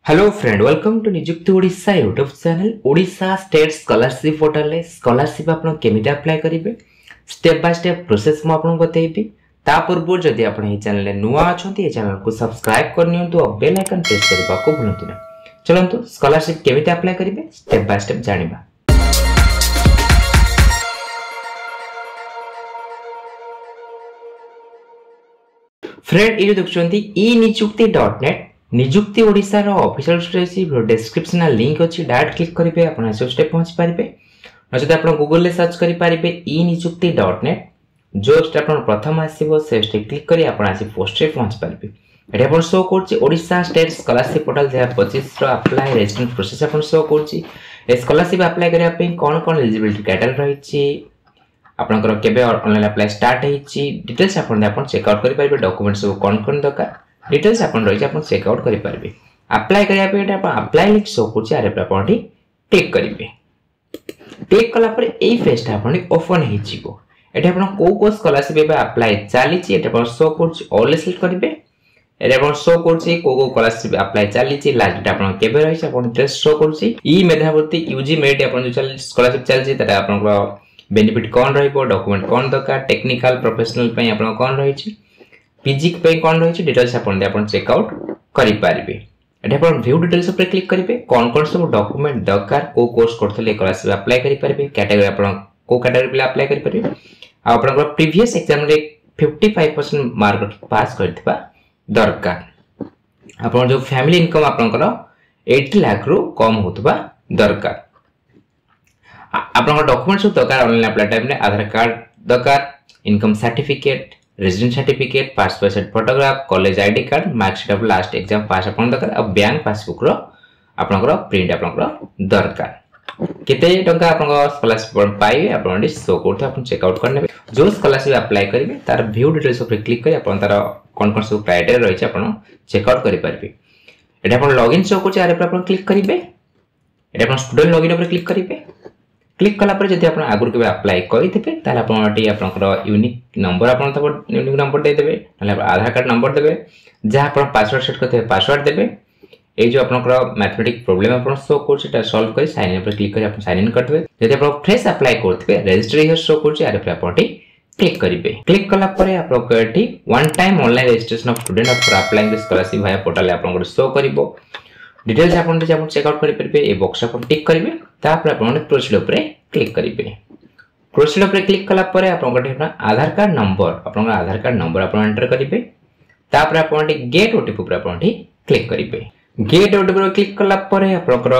Hello friend, welcome to Nijukti Odisha YouTube channel. Odisha state scholarship portal रे scholarship आपन केमिटा apply करिवे स्टेप बाय स्टेप प्रोसेस म आपन बतेबी। ता पूर्व जदि आपन ए चैनल रे नुवा अछंती ए चैनल को सब्सक्राइब करनियंतु और बेल आइकन प्रेस करबा को भूलंतु ना। चलंतु स्कॉलरशिप केमिटा अप्लाई करिवे स्टेप बाय स्टेप जानिबा। फ्रेंड ये देखुछंती ई निजुक्ति.net निजुक्ति ओडिशा रो ऑफिशियल वेबसाइट डिस्क्रिप्शन लिंक अछि, डायरेक्ट क्लिक करिवे आपण से स्टेप पहुंच पारिबे। नचेत आपण गूगल ले सर्च करि पारिबे ई निजुक्ति.net। जो स्टेप आपण प्रथम आसीबो से स्टेप क्लिक करी आपण आसी पोस्ट रे पहुंच पारिबे। एटा आपण शो करछि ओडिशा स्टेट स्कॉलरशिप पोर्टल 2025 रो अप्लाई रजिस्ट्रेशन प्रोसेस आपण शो करछि। ए स्कॉलरशिप अप्लाई करिया पे कोन कोन एलिजिबिलिटी क्राइटेरिया रहिछि, आपनकर केबे ऑनलाइन अप्लाई स्टार्ट हेछि, डिटेल्स आपण चेक आउट करि पारिबे। डॉक्यूमेंट सब कोन कोन दरकार डिटेल्स अपन रही अपन चेक आउट करि पारिबे। अप्लाई करिया पे एटा अपन अप्लाई लिंक शो करछि, आरे पे अपन क्लिक करिवे। क्लिक कला पर एई पेज अपन ओपन हे जिवो। एटा अपन को स्कॉलरशिप बे अप्लाई चाली छि एटा अपन शो करछि, ऑल सिलेक्ट करिवे। एटा अपन शो करछि को स्कॉलरशिप अप्लाई चाली छि, लास्ट डेट अपन केबे रहि छि अपन डिटेल्स शो करछि। ई मेधावृत्ति यूजी मेरिट अपन जो चल स्कॉलरशिप चल छि तटा अपन बेनिफिट कोन रहइबो, डॉक्यूमेंट कोन दरकार, टेक्निकल प्रोफेशनल पे अपन कोन रहि छि, पीजी पे कोन रहि छि, डिटेल्स अपन चेक आउट करि पारिबे। एटा अपन व्यू डिटेल्स पर क्लिक करिवे। कोन कोन सब डॉक्यूमेंट दरकार, को कोर्स करथले स्कॉलरशिप अप्लाई करि पारिबे, कैटेगरी अपन को कैटेगरी पे अप्लाई करि पारिबे। आ अपन प्रीवियस एग्जाम रे 55% मार्क पास करथिबा दरकार। अपन जो फैमिली इनकम आपनकर 8 लाख रो कम होतबा दरकार। आपनकर डॉक्यूमेंट सब दरकार ऑनलाइन अप्लाई टाइम रे आधार कार्ड दरकार, income certificate, resident certificate, passport size photograph, college ID card, mark sheet of last exam pass अपन दरकार और बैंक पासबुक रो आपनकर प्रिंट आपनकर दरकार। केते टंका आपनकर स्कॉलरशिप पाइबे आपण शो करथे, आपण चेक आउट करने। जो स्कॉलरशिप अप्लाई करिवे तार व्यू डिटेल्स पर क्लिक करी आपण तार कोन कोन सब क्राइटेरिया रहिछ आपण चेक आउट करि पारिबे। एटा आपण लॉगिन शो करछ, आरे पर आपण क्लिक करिवे। एटा आपण स्टूडेंट लॉगिन पर क्लिक करिवे। क्लिक कला पर जदि आपण आगुर के अप्लाई करिथिबे ताले आपण एटी आपनकर यूनिक नंबर आपण तब यूनिक नंबर दे देबे, ताले आधार कार्ड नंबर देबे, जहा आपण पासवर्ड सेट करथे पासवर्ड देबे। ए जो आपनकर मैथमेटिक प्रॉब्लम आपण शो करछ एटा सॉल्व करी साइन इन पर क्लिक करी आपण साइन इन करथिबे। जदि आपण फ्रेश अप्लाई करथिबे रजिस्टर हियर शो करछ, आरे पर आपण क्लिक करिवे। क्लिक कला पर आपनकर eighty one time online registration of student for applying this scholarship via portal आपनकर शो करिवो। डिटेल्स आपण चेक आउट करि परबे। ए बॉक्स आपण टिक करिवे, तापर आपण प्रोसीड ऊपर क्लिक करिवे। प्रोसीड ऊपर क्लिक कला पर आपण आधार कार्ड नंबर आपण एंटर करिवे। तापर आपण गेट ओटीपी ऊपर आपण क्लिक करिवे। गेट ओटीपी ऊपर क्लिक कला पर आपण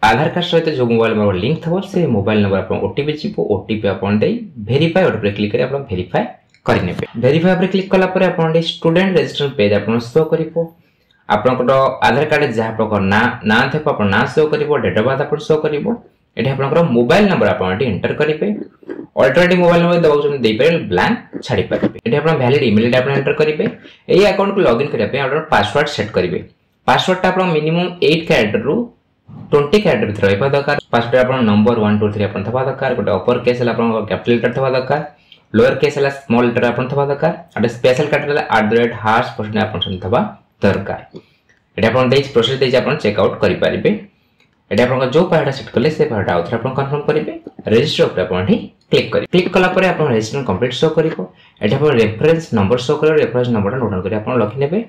आधार कार्ड सहित जो मोबाइल नंबर लिंक थबो से मोबाइल नंबर आपण ओटीपी जिवो। ओटीपी आपण दे वेरीफाई ओटीपी क्लिक करी आपण वेरीफाई करिनेबे। वेरीफाई ऊपर क्लिक कला पर आपण स्टूडेंट रजिस्ट्रेशन पेज आपण शो करिवो। आपनकर आधार कार्ड जहा प्रकार ना थे आपण ना शो करिवो, डेट ऑफ बर्थ आपण शो करिवो। एठी आपनकर मोबाइल नंबर आपण एंटर करिवे। अल्टरनेटिव मोबाइल नंबर दबाउ दे पारे ब्लैंक छाडी पारिबे। एठी आपण वैलिड ईमेल आईडी आपण एंटर करिवे। एई अकाउंट को लॉगिन करिया पे आपण पासवर्ड सेट करिवे। पासवर्ड ता आपण मिनिमम 8 कैरेक्टर रु 20 कैरेक्टर भीतर रहबा दरकार। पासवर्ड आपण नंबर 1 2 3 आपण थबा दरकार। गोटे अपर केस हला आपण कैपिटल लेटर थबा दरकार, लोअर केस हला स्मॉल लेटर आपण थबा दरकार, अटे स्पेशल कैरेक्टर हला @ आपण थबा दरकार। एटा आपण देज प्रोसेस देज आपण चेक आउट करि पारिबे। एटा आपण जो पार्टा सेट करले से पार्टा आउथरा आपण कंफर्म करिवे। रजिस्टर ऊपर आपण क्लिक करि। क्लिक कला पर आपण रजिस्ट्रेशन कंप्लीट शो करिवो। एटा आपण रेफरेंस नंबर शो करिवो, रेफरेंस नंबर नोट डाउन करि आपण लॉगिन हेबे।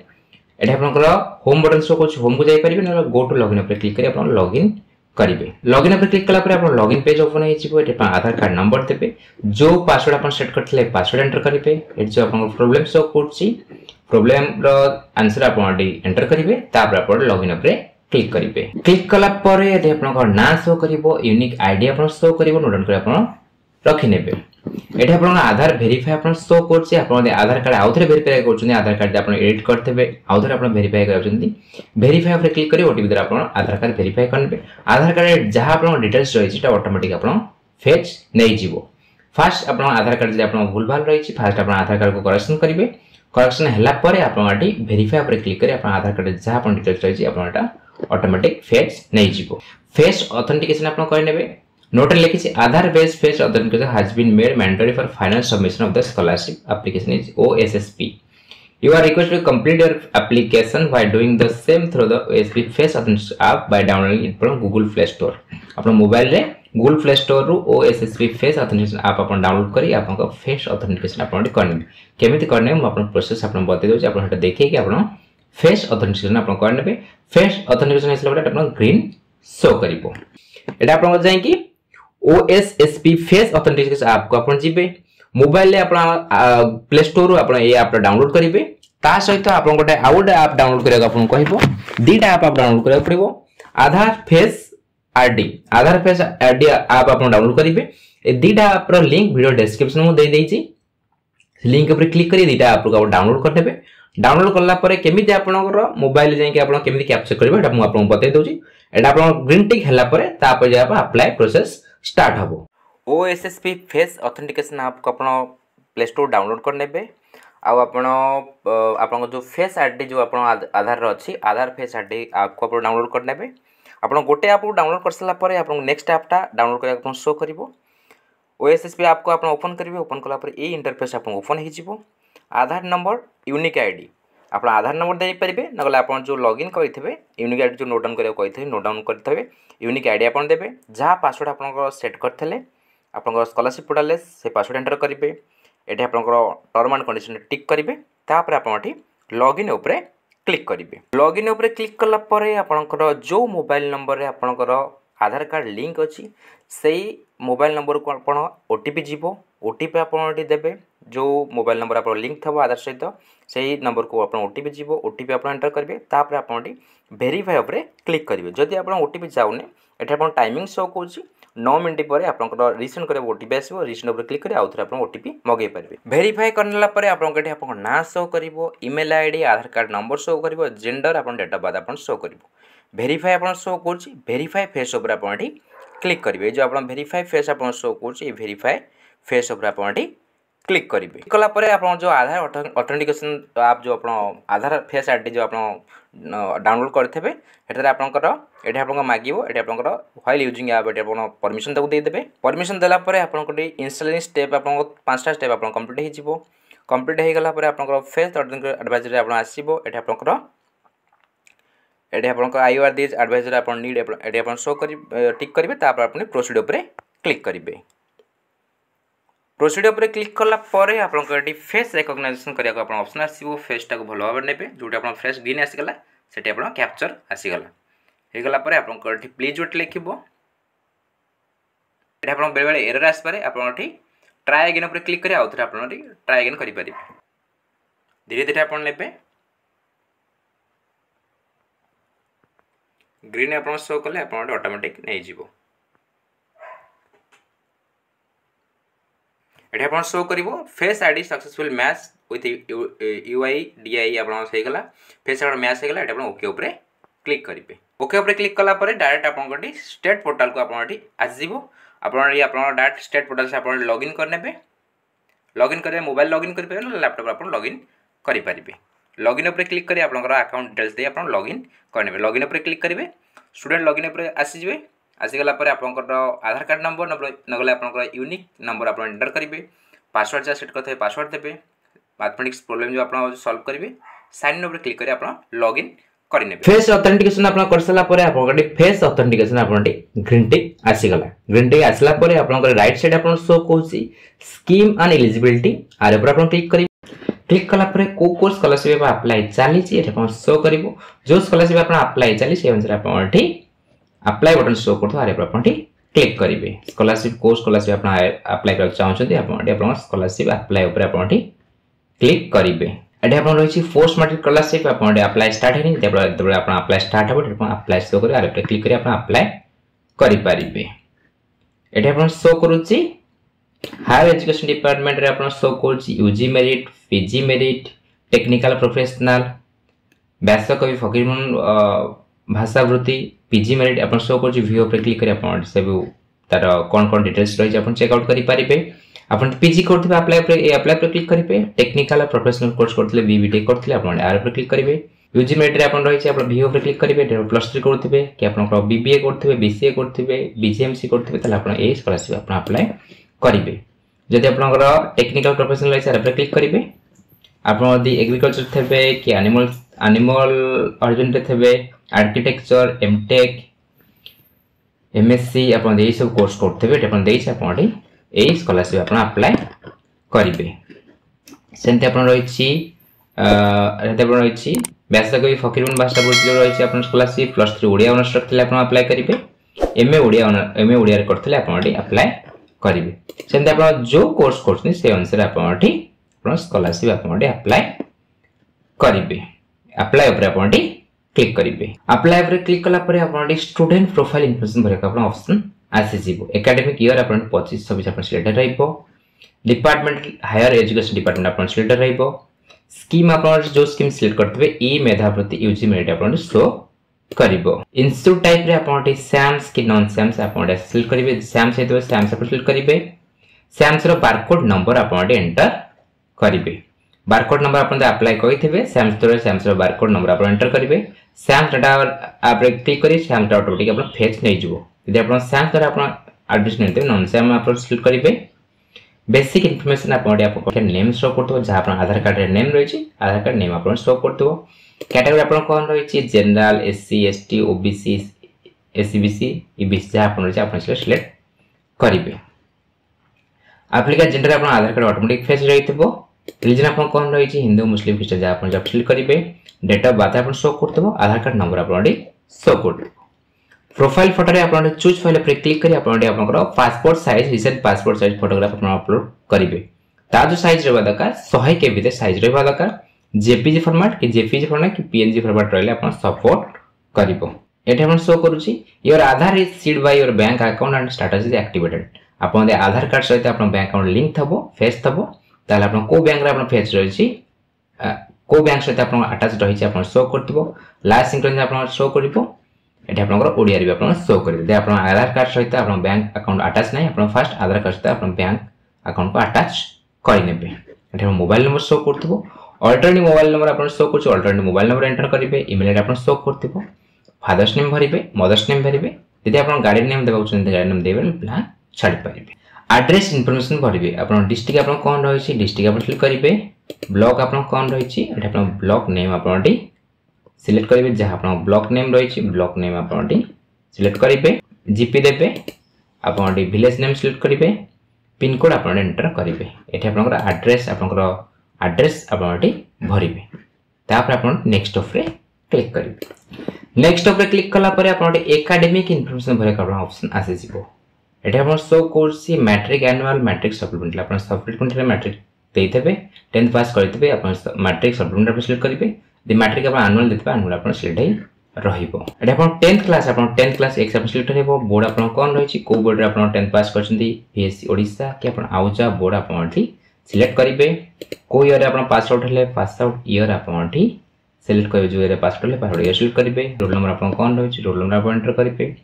एटा आपनकर होम बटन शो करछ, होम को जाई परिबे न गो टू लॉगिन पर क्लिक करि आपण लॉगिन करिवे। लॉगिन पर क्लिक कला पर आपण लॉगिन पेज ओपन हे छिबो। एटा आपण आधार कार्ड नंबर देबे, जो पासवर्ड आपण सेट करथले पासवर्ड एंटर करिवे। एट जो आपण प्रॉब्लम शो करछि प्रॉब्लम रो आंसर आपण एंटर करिवे। तापर आपण लॉगिन पर क्लिक करिवे। क्लिक कला पर एठी आपनकर नाम शो करिवो, यूनिक आईडी आपण शो करिवो, नोट डाउन करि आपण रखि नेबे। एठी आपण आधार वेरीफाई आपण शो करछि। आपण आधार कार्ड आउथरे वेरीफाई करछुनी, आधार कार्ड आपण एडिट करथेबे आउथरे आपण वेरीफाई करछुनी। वेरीफाई पर क्लिक करी ओटीपी द्वारा आपण आधार कार्ड वेरीफाई करनेबे। आधार कार्ड जहा आपण डिटेल्स रहिछि ता ऑटोमेटिक आपण फेच नै जिवो। फर्स्ट आपण आधार कार्ड जे आपण भूल भाल रहिछि फर्स्ट आपण आधार कार्ड को करेक्शन करिवे। करेक्शन हला पर आपण आटी वेरीफाई पर क्लिक करी आपण आधार कार्ड जहा आपण डिटेल्स रहिछि आपण एटा ऑटोमेटिक फेच नै जिवो। फेस ऑथेंटिकेशन आपण करनेबे। नोट लिखिछि Aadhaar based face authentication has been made mandatory for final submission of the scholarship application is OSSP। You are requested to complete your application by doing the same through the OSP Face Authentication app by downloading it from Google Play Store. अपना mobile रे Google Play Store रू OSP Face Authentication app अपन download करी आपन face authentication अपन करने केमिति करने हम अपन process अपन बते दउ अपन हटा देखिए कि अपन फेस ऑथेंटिकेशन अपन करने फेस ऑथेंटिकेशन हिसला बटे अपन ग्रीन शो करिवो एटा अपन जाय कि OSP Face Authentication app को अपन जिबे मोबाइल ले अपन प्ले स्टोर रू अपन ए ऐप डाउनलोड करिवे ता सहित अपन गोटे आउ गोटे ऐप डाउनलोड करिया अपन कहबो दीटा ऐप आप डाउनलोड करिया पड़िबो आधार फेस आरडी ऐप अपन डाउनलोड करिवे ए दीटा ऐप रो लिंक वीडियो डिस्क्रिप्शन में दे देछि लिंक ऊपर क्लिक करी दीटा ऐप को डाउनलोड कर देबे डाउनलोड करला परे केमिति आपनकर मोबाइल जाय कि आपन केमिति कैप्चर करबे एटा मु आपन बतै दउछि एटा आपन ग्रीन टिक हला परे ता पर जे आप अप्लाई प्रोसेस स्टार्ट हबो OSP फेस ऑथेंटिकेशन ऐप को अपन प्ले स्टोर डाउनलोड कर नेबे आ आपन जो फेस आईडी जो अपन आधार रो अछि आधार फेस आईडी ऐप को अपन डाउनलोड कर नेबे अपन गोटे ऐप डाउनलोड कर सला परे अपन नेक्स्ट ऐपटा डाउनलोड करके अपन शो करिवो OSP ऐप को अपन ओपन करिवे ओपन कला परे ए इंटरफेस अपन ओपन हि जिवो आधार नंबर यूनिक आईडी अपन आधार नंबर दे परिबे नगले अपन जो लॉगिन करिथिबे यूनिक आईडी जो नोट डाउन करियो कहिथिबे नोट डाउन करथिबे यूनिक आईडी अपन देबे जहा पासवर्ड अपन को सेट करथले अपन स्कॉलरशिप पोर्टल से पासवर्ड एंटर करिवे एठी अपन टर्म एंड कंडीशन टिक करिवे तापर अपन एठी लॉगिन ऊपर क्लिक करिवे लॉगिन ऊपर क्लिक करला परे अपन जो मोबाइल नंबर रे अपन आधार कार्ड लिंक अछि सेही मोबाइल नंबर को अपन ओटीपी जीवो ओटीपी अपन एठी देबे जो मोबाइल नंबर अपन लिंक थबो आधार सहित सेही नंबर को अपन ओटीपी जीवो ओटीपी अपन एंटर करिवे तापर अपन एठी वेरीफाई ऊपर क्लिक करिवे जदि अपन ओटीपी जाउने एठी अपन टाइमिंग शो कोछि 9 मिनिट पर आपन रिसेंड करे ओटीपी आसीबो रिसेंड ऊपर क्लिक करे आउथरे आपन ओटीपी मगे पारबे वेरीफाई करनला परे आपन केठी आपन नाम शो करिवो ईमेल आईडी आधार कार्ड नंबर शो करिवो जेंडर आपन डेट ऑफ बर्थ आपन शो करिवो वेरीफाई आपन शो करछि वेरीफाई फेस ऊपर आपन एठी क्लिक करिवे जो आपन वेरीफाई फेस आपन शो करछि वेरीफाई फेस ऊपर आपन एठी क्लिक करिवे कला परे आपन जो आधार ऑथेंटिकेशन ऐप जो आपन आधार फेस आईडी जो आपन डाउनलोड करथेबे एटारे आपनकर एठी आपन मागिवो एठी आपनकर व्हाइल यूजिंग ऐप एठी आपन परमिशन तक दे देबे परमिशन देला परे आपनकर इंस्टॉलिंग स्टेप आपन पांचटा स्टेप आपन कंप्लीट हे जिवो कंप्लीट हे गला परे आपनकर फेस एडवाइजरी आपन आसीबो एठी आपनकर आईआर दिस एडवाइजरी आपन नीड एठी आपन शो करि टिक करिवे तापर आपन प्रोसीड ऊपर क्लिक करिवे प्रोसीड ऊपर क्लिक करला परे आपनकर एठी फेस रिकॉग्नाइजेशन करिया को आपन ऑप्शन आसीबो फेस टा को भलो भाबे नेबे जोटा आपन फेस ग्रीन आसी गला सेठी आपन कैप्चर आसी गला हे गला परे आपनकर एठी प्लीज वेट लिखिबो एठी आपन बेले बेले एरर आस पारे आपन एठी ट्राई अगेन ऊपर क्लिक करिया आउथरे आपन एठी ट्राई अगेन करि परिबे धीरे धीरे आपन नेबे ग्रीन आपन शो करले आपन ऑटोमेटिक नै जिवो एठी आपन शो करिवो face ID successful match with UIDI आपन से गला फेस आईडी मैच हे गला एठी आपन ओके ऊपर क्लिक करिवे ओके ऊपर क्लिक कला परे डायरेक्ट आपन गटी स्टेट पोर्टल को आपन एठी आसीबो आपन डायरेक्ट स्टेट पोर्टल से आपन लॉगिन करनेबे लॉगिन करे मोबाइल लॉगिन करि परिबे लैपटॉप आपन लॉगिन करि परिबे लॉगिन ऊपर क्लिक करी आपन अकाउंट डिटेल्स दे आपन लॉगिन करनेबे लॉगिन ऊपर क्लिक करिवे स्टूडेंट लॉगिन ऊपर आसी जिवे आसी गला परे आपन आधार कार्ड नंबर नगले आपन यूनिक नंबर आपन एंटर करिवे पासवर्ड जा सेट करथे पासवर्ड देबे मैथमेटिक्स प्रॉब्लम जो आपन सॉल्व करिवे साइन इन ऊपर क्लिक करी आपन लॉगिन करिनेबे फेस ऑथेंटिकेशन आपन कर सला परे आपन फेस ऑथेंटिकेशन आपन ग्रीन टिक आसी गला ग्रीन टिक आसला परे आपन राइट साइड आपन शो कोसी स्कीम एंड एलिजिबिलिटी आरे ऊपर आपन क्लिक करी क्लिक कला परे को स्कॉलरशिप अप्लाई चली छि एठा आपन शो करिवो जो स्कॉलरशिप आपन अप्लाई चली से अनुसार आपन एठी अप्लाई बटन शो करथो आरे ऊपर आपन क्लिक करिवे स्कॉलरशिप को स्कॉलरशिप आपन अप्लाई कर चाहछथि आपन स्कॉलरशिप अप्लाई ऊपर आपन क्लिक करिवे एठी आपन रहिछि पोस्ट मैट्रिक स्कॉलरशिप आपन अप्लाई स्टार्ट हेनि देबे आपन अप्लाई स्टार्ट हबो आपन अप्लाई शो करि आरे ऊपर क्लिक करि आपन अप्लाई करि परिबे एठी आपन शो करूछि हायर एजुकेशन डिपार्टमेंट रे आपन शो करूछि UG merit PG merit technical professional Vyasa Kabi Fakirmohan भाषा वृत्ति पीजी मेरिट अपन शो कर व्यू पर क्लिक करी अपन सब तार कोन कोन डिटेल्स रही अपन चेक आउट करि परिबे अपन पीजी करथिबे अप्लाई पर क्लिक करिवे टेक्निकल प्रोफेशनल कोर्स करथिले बीबीटे करथिले अपन आर पर क्लिक करिवे यूजी मेरिट रे अपन रही छै अपन व्यू पर क्लिक करिवे प्लस 3 करथिबे कि अपन बीबीए करथिबे बीसीए करथिबे बीजीएमसी करथिबे तले अपन ए स्कॉलरशिप अपन अप्लाई करिवे जदि अपन टेक्निकल प्रोफेशनल रही छै आर पर क्लिक करिवे आपण यदि एग्रीकल्चर थे कि एनिमल हजबेंड्री थे आर्किटेक्चर एमटेक एमएससी आपण यही सब कोर्स करते आपण देइछ आपण यही स्कॉलरशिप आपण अप्लाई करिवे सेंते आपण रहिछि बैचलर कवि फकीरमोहन बास्टापुर जो रहिछि आपण स्कॉलरशिप +3 ओडिया ऑनर्स रखले आपण अप्लाई करिवे एमए ओडिया रे करथले आपण अप्लाई करिवे सेंते आपण जो कोर्स करछनी से अनुसार आपण स्कॉलरशिप आपण अप्लाई करिवे अप्लाई ऊपर आपण क्लिक करिवे अप्लाई ऊपर क्लिक कला परे आपण स्टूडेंट प्रोफाइल इन्फॉर्मेशन भरे आपण ऑप्शन आसी जीवो एकेडमिक ईयर आपण 25 26 आपण सिलेक्ट रहइबो डिपार्टमेंट हायर एजुकेशन डिपार्टमेंट आपण सिलेक्ट रहइबो स्कीम आपण जो स्कीम सिलेक्ट करथबे ई मेधावृत्ति यूजी मेरिट आपण शो करिवो इंस्टीट्यूट टाइप रे आपण सैम्स कि नॉन सैम्स आपण सिलेक्ट करिवे सैम्स हेतु सैम्स आपण सिलेक्ट करिवे सैम्स रो बारकोड नंबर आपण एंटर करिवे बारकोड नंबर आपण अप्लाई करिथिबे सैम्स रो बारकोड नंबर आपण एंटर करिवे सैम्स डाटा आप क्लिक करी सैम्स डाटा ऑटोमेटिक आपण फेच नै जिवो यदि आपण सैम्स द्वारा आपण एड्रेस नेते नॉन सैम आपण सिलेक्ट करिवे बेसिक इन्फॉर्मेशन आपण नेम शो करतो जहां आपण आधार कार्ड रे नेम रहिछि आधार कार्ड नेम आपण शो करतो कैटेगरी आपण कोन रहिछि general SC ST OBC SEBC EBC जहां आपण रहिछि आपण सिलेक्ट करिवे एप्लीकेशन जेंडर आपण आधार कार्ड ऑटोमेटिक फेच रहितबो रिजन आपण कोन रहिछि हिंदू मुस्लिम क्रिश्चियन जहां आपण जब सिलेक्ट करिवे डेट ऑफ बर्थ आपण शो करतो आधार कार्ड नंबर आपण शो करतो प्रोफाइल फोटो रे आपण चूज फाइल पर क्लिक करी आपण आपनकर passport size recent passport size photograph आपण अपलोड करिवे ता जो साइज रहबा दरकार 100 केबी दे साइज रहबा दरकार जेपीजी फॉर्मेट कि जेपीजी फॉर्मेट कि पीएनजी फॉर्मेट रहले आपण सपोर्ट करिवो एठे आपण शो करूची your Aadhaar is seed by your bank account and status is activated आपण दे आधार कार्ड सहित आपण बैंक अकाउंट लिंक थबो फेस थबो ताले आपण को बैंक रे आपण फेस रहिछि को बैंक सहित आपण अटैच रहिछि आपण शो करथिबो लास्ट सिंक्रोनाइज आपण शो करिवो एटा आपनकर ओडिया रे आपण शो करि दे आपण आधार कार्ड सहित आपण बैंक अकाउंट अटैच नै आपण फर्स्ट आधार कार्ड सहित आपण बैंक अकाउंट को अटैच करि नेबे एटा मोबाइल नंबर शो करथिबो अल्टरनेटिव मोबाइल नंबर आपण शो करछु अल्टरनेटिव मोबाइल नंबर एंटर करिवे ईमेल आईडी आपण शो करथिबो फादर्स नेम भरिवे मदर्स नेम भरिवे यदि आपण गाड़ी नेम देबा चुनते गाड़ी नेम देबे प्लान छाडी परिवे एड्रेस इन्फॉर्मेशन भरिवे आपण डिस्ट्रिक्ट आपण कोन रहिछि डिस्ट्रिक्ट आपण सिलेक्ट करिवे ब्लॉक आपण कोन रहिछि एटा आपण ब्लॉक नेम आपण सिलेक्ट करिवे जहां आपण ब्लॉक नेम रहिछि ब्लॉक नेम आपण सिलेक्ट करिवे जीपी देबे आपण विलेज नेम सिलेक्ट करिवे पिन कोड आपण एंटर करिवे एठी आपण एड्रेस आपण भरिवे तापर आपण नेक्स्ट ऑफ रे क्लिक करिवे नेक्स्ट ऑफ रे क्लिक कला परे आपण एकेडमिक इन्फॉर्मेशन भरे का ऑप्शन आसे जिवो एठी आपण शो कोर्सी मैट्रिक एनुअल मैट्रिक सप्लीमेंट आपण सप्लीमेंट रे मैट्रिक देइथबे 10th पास करितबे आपण मैट्रिक सप्लीमेंट आपण सिलेक्ट करिवे दि मैट्रिक आपण एनुअल देतबे एनुअल आपण सिलेक्ट हे रहिबो एठी आपण 10th क्लास एग्जाम सिलेक्ट हेबो बोर्ड आपण कोन रहिछि को बोर्ड रे आपण 10th पास करछन्ती बीएससी ओडिसा कि आपण आउजा बोर्ड आपण सिलेक्ट करिवे को ईयर रे आपण पास आउट हेले पास आउट ईयर आपण सिलेक्ट करिवे जो ईयर पास आउट हेले पास आउट ईयर सिलेक्ट करिवे रोल नंबर आपण कोन रहिछि रोल नंबर आपण एंटर करिवे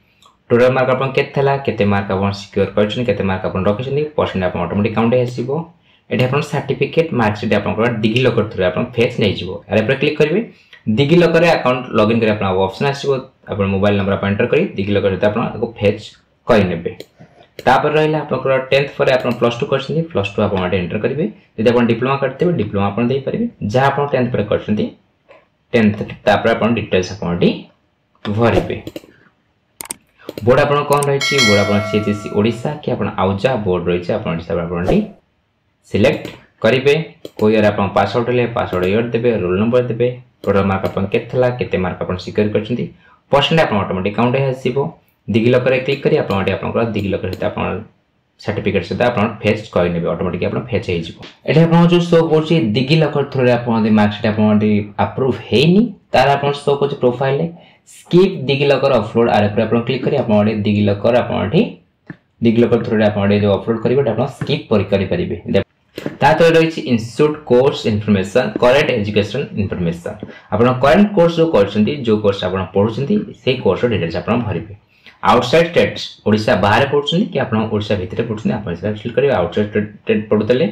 टोटल मार्क आपण केते थला केते मार्क आपण सिक्योर करछन केते मार्क आपण रखिछन परसेंट आपण ऑटोमेटिक काउंट हेसिबो एठी आपण सर्टिफिकेट मार्कशीट आपण डिगी लॉकर थ्रू आपण फेच नै जिवो एरे पर क्लिक करिवे डिगी लॉकर रे अकाउंट लॉगिन करे आपण ऑप्शन आसीबो आपण मोबाइल नंबर आपण एंटर करी डिगी लॉकर रे आपण को फेच करि नेबे तापर रहला आपण 10th पर आपण +2 करछन +2 आपण एंटर करिवे यदि आपण डिप्लोमा करते डिप्लोमा आपण देई परिवे जा आपण 10th पर करछन 10th तापर आपण डिटेल्स आपण भरिवे बोर्ड आपण कोन रहिछि बोर्ड आपण सीएचएससी ओडिसा कि आपण आउजा बोर्ड रहिछि आपण हिसाब आपण सिलेक्ट करिवे कोई ईयर आपण पास आउट ले पास आउट ईयर देबे रोल नंबर देबे टोटल मार्क आपण केतला केते मार्क आपण सिक्योर करछन्ती परसेंट आपण ऑटोमेटिक काउंट हेसिबो डिगी लॉकर रे क्लिक करी आपण आपण डिगी लॉकर से आपण सर्टिफिकेट से आपण फेच करि नेबे ऑटोमेटिक आपण फेच हे जिवो एठी आपण जो शो करछि डिगी लॉकर थ्रू रे आपण मार्कशीट आपण अप्रूव हेनी तार आपण शो करछि प्रोफाइल स्किप डिगी लॉकर अपलोड आरे पर आपण क्लिक करी आपण डिगी लॉकर आपण डिगी लॉकर थ्रू रे आपण जो अपलोड करिवे आपण स्किप करि परिबे तातो रहिछि institute course information current education information आपण करंट कोर्स जो करछन्ती जो कोर्स आपण पढुछन्ती से कोर्स डिटेल्स आपण भरिबे आउटसाइड स्टेट्स ओडिसा बाहर पढुछन्ती कि आपण ओडिसा भितरे पढुछन्ती आपण सिलेक्ट करिवे आउटसाइड स्टेट पढुतले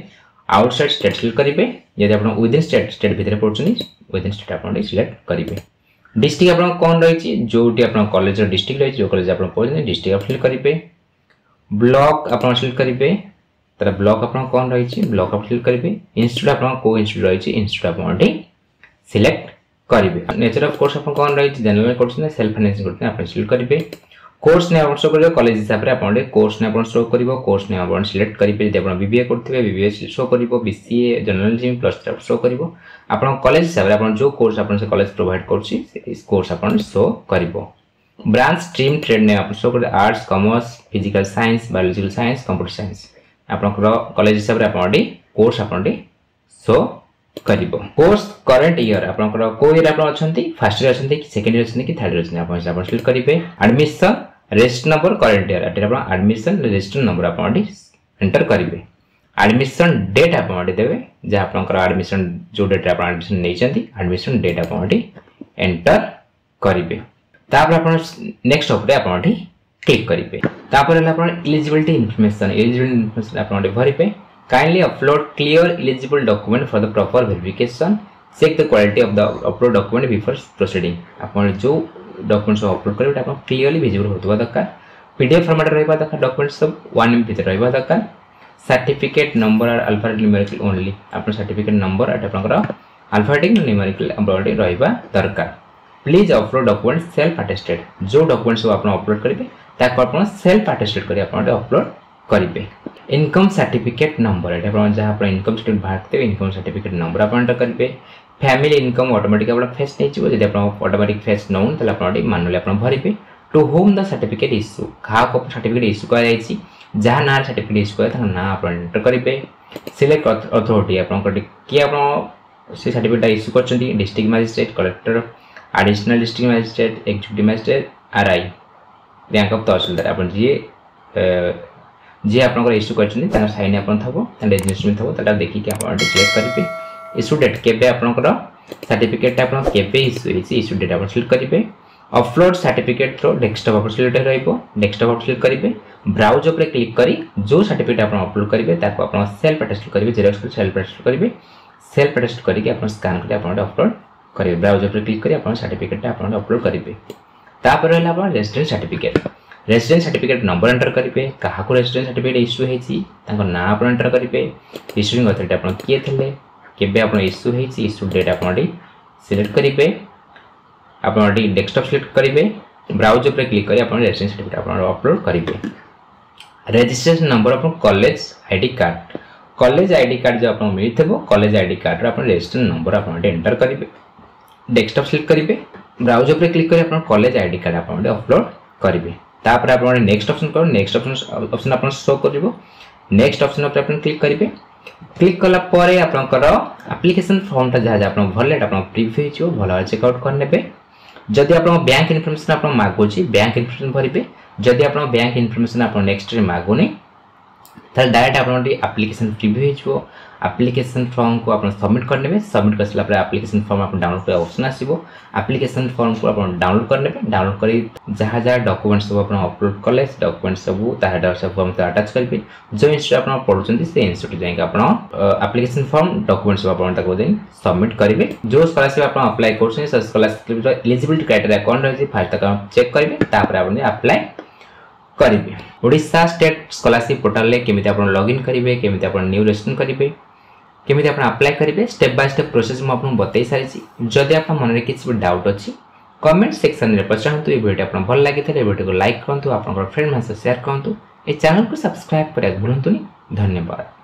आउटसाइड स्टेट सिलेक्ट करिवे यदि आपण विदिन स्टेट भितरे पढुछन्ती विदिन स्टेट आपण सिलेक्ट करिवे डिस्ट्रिक्ट आपण कोन रहिछि जोटी आपण कॉलेज डिस्ट्रिक्ट रहिछि जो कॉलेज आपण पढुछन्ती डिस्ट्रिक्ट आप सिलेक्ट करिवे ब्लॉक आपण सिलेक्ट करिवे तार ब्लॉक आपन कोन रही ब्लॉक आप सिलेक्ट करेंगे इंस्टीट्यूट आपन को इंस्टीट्यूट रही इंस्टीट्यूट आप सिलेक्ट करेंगे नेचर ऑफ कोर्स आपन कोन रही जनरल कोर्स ने सेल्फ फाइनेंस करते हैं आप सिलेक्ट करेंगे कोर्स ने आप शो करियो कॉलेज हिसाब रे आपन कोर्स ने आप शो करिवो कोर्स ने आप सिलेक्ट करिवे जदि आप बीबीए करथिबे बीबीए शो करिवो बीसीए जर्नलिज्म प्लस 3 शो करिवो आपन कॉलेज हिसाब रे आपन जो कोर्स आपन से कॉलेज प्रोवाइड करछि इस कोर्स आपन शो करिवो ब्रांच स्ट्रीम ट्रेड ने आप शो कर arts commerce physical science biological science computer science आपन कॉलेज हिसाब रे आपन कोर्स आपन शो करिवो कोर्स करंट ईयर आपन को ईयर आपन अछंती फर्स्ट ईयर अछंती कि सेकंड ईयर अछंती कि थर्ड ईयर अछंती आपन सिलेक्ट करिवे admission register number current year एटा आपन एडमिशन रजिस्टर नंबर आपन एंटर करिवे एडमिशन डेट आपन देबे जे आपन एडमिशन जो डेट आपन एडमिशन नै छंती एडमिशन डेट आपन एंटर करिवे तापर आपन नेक्स्ट ऑप्शन आपन क्लिक करिवे तापर आपन एलिजिबिलिटी इन्फॉर्मेशन आपन भरिवे kindly upload clear eligible document for the proper verification check the quality of the upload document before proceeding अपन जो डॉक्यूमेंट्स अपलोड करिवे अपन क्लियरली विजिबल होतबा दरकार पीडीएफ फॉर्मेट रहबा दरकार डॉक्यूमेंट सब 1 MB भीतर रहबा दरकार सर्टिफिकेट नंबर और अल्फाबेटिक न्यूमेरिकल ओनली अपन सर्टिफिकेट नंबर एटा अपन अल्फाबेटिक न्यूमेरिकल अपलोड रहबा दरकार please upload document self attested जो डॉक्यूमेंट्स अपन अपलोड करिवे ताको अपन सेल्फ अटेस्टेड करी अपन अपलोड करिवे इनकम सर्टिफिकेट नंबर एटा अपन जहां अपन इनकम सर्टिफिकेट भारते इनकम सर्टिफिकेट नंबर अपन एंटर करिवे फैमिली इनकम ऑटोमेटिक अपन फेस नै छिबो जदि अपन ऑटोमेटिक फेस नोन तले अपन मानुअली अपन भरिवे to whom the certificate issue खा को सर्टिफिकेट इश्यू करा जायछि जहां ना सर्टिफिकेट इश्यू करे ता ना अपन एंटर करिवे सिलेक्ट अथॉरिटी अपन कि अपन से सर्टिफिकेट इश्यू करछन्ती district magistrate collector additional district magistrate executive magistrate RI rank of tehsildar अपन जे आपन इश्यू करछन्ती ता साइन आपन थबो ता रेजिस्ट्रेशन थबो ता देखि कि आपन सिलेक्ट करिवे इश्यू डेट केबे आपन सर्टिफिकेट आपन केबे इश्यू डेट आपन सिलेक्ट करिवे अपलोड सर्टिफिकेट रो डेस्कटॉप आपन सिलेक्ट रहइबो डेस्कटॉप आपन सिलेक्ट करिवे ब्राउज ऊपर क्लिक करी जो सर्टिफिकेट आपन अपलोड करिवे ताको आपन सेल्फ अटेस्ट करिवे जेरॉक्स को सेल्फ अटेस्ट करिवे सेल्फ अटेस्ट करी कि आपन स्कैन करी आपन अपलोड करिवे ब्राउज ऊपर क्लिक करी आपन सर्टिफिकेट आपन अपलोड करिवे तापर रहला आपन रेजिडेंट सर्टिफिकेट नंबर एंटर करिवे कहा को रेजिडेंट सर्टिफिकेट इश्यू हेछि ताको ना आपन एंटर करिवे इश्यूइंग अथॉरिटी आपन किए थिले केबे आपन इश्यू हेछि इश्यू डेट आपन सिलेक्ट करिवे आपन डेस्कटॉप सिलेक्ट करिवे ब्राउज ऊपर क्लिक करी आपन रेजिडेंट सर्टिफिकेट आपन अपलोड करिवे रजिस्ट्रेशन नंबर आपन कॉलेज आईडी कार्ड जो आपन मिलथबो कॉलेज आईडी कार्ड रो आपन रजिस्ट्रेशन नंबर आपन एंटर करिवे डेस्कटॉप सिलेक्ट करिवे ब्राउज ऊपर क्लिक करी आपन कॉलेज आईडी कार्ड आपन अपलोड करिवे तापर आपन नेक्स्ट ऑप्शन करो नेक्स्ट ऑप्शन आपन शो करिवो नेक्स्ट ऑप्शन पर आपन क्लिक करिवे क्लिक कला परे आपनकर एप्लीकेशन फॉर्म ता जहा आपन भरले आपन प्रीव्यू हिचो भला चेकआउट कर नेबे जदि आपन बैंक इन्फॉर्मेशन आपन मागोची बैंक इन्फॉर्मेशन भरिबे जदि आपन बैंक इन्फॉर्मेशन आपन नेक्स्ट रे मागोनी त डायरेक्ट आपन एप्लीकेशन प्रीव्यू हिचो एप्लीकेशन फॉर्म को आपन सबमिट कर नेबे सबमिट करसला पर एप्लीकेशन फॉर्म आपन डाउनलोड कर ऑप्शन आसीबो एप्लीकेशन फॉर्म को आपन डाउनलोड कर नेबे डाउनलोड करी जहा जहा डॉक्यूमेंट सब आपन अपलोड करले डॉक्यूमेंट सब ताहा सब फॉर्म से अटैच करबे जो इंस्टीट्यूट आपन पढुचंती से इंस्टीट्यूट जाय आपन एप्लीकेशन फॉर्म डॉक्यूमेंट सब आपन ताको देन सबमिट करिवे जो स्कॉलरशिप आपन अप्लाई करछन से स्कॉलरशिप रो एलिजिबिलिटी क्राइटेरिया कोन रहै फर्स्ट तक चेक करिवे तापर आपन अप्लाई करिवे ओडिशा स्टेट स्कॉलरशिप पोर्टल ले केमिति आपन लॉगिन करिवे केमिति आपन न्यू रजिस्ट्रेशन करिवे केमिति आपन अप्लाई करिवे स्टेप बाय स्टेप प्रोसेस म आपन बतै सारिछि जदि आपन मन रे किछि डाउट अछि कमेंट सेक्शन रे पछांतु ए वीडियो आपन भल लागि थले वीडियो को लाइक करंतु आपन फ्रेंड मन से शेयर करंतु ए चैनल को सब्सक्राइब करे भूलंतुनी धन्यवाद।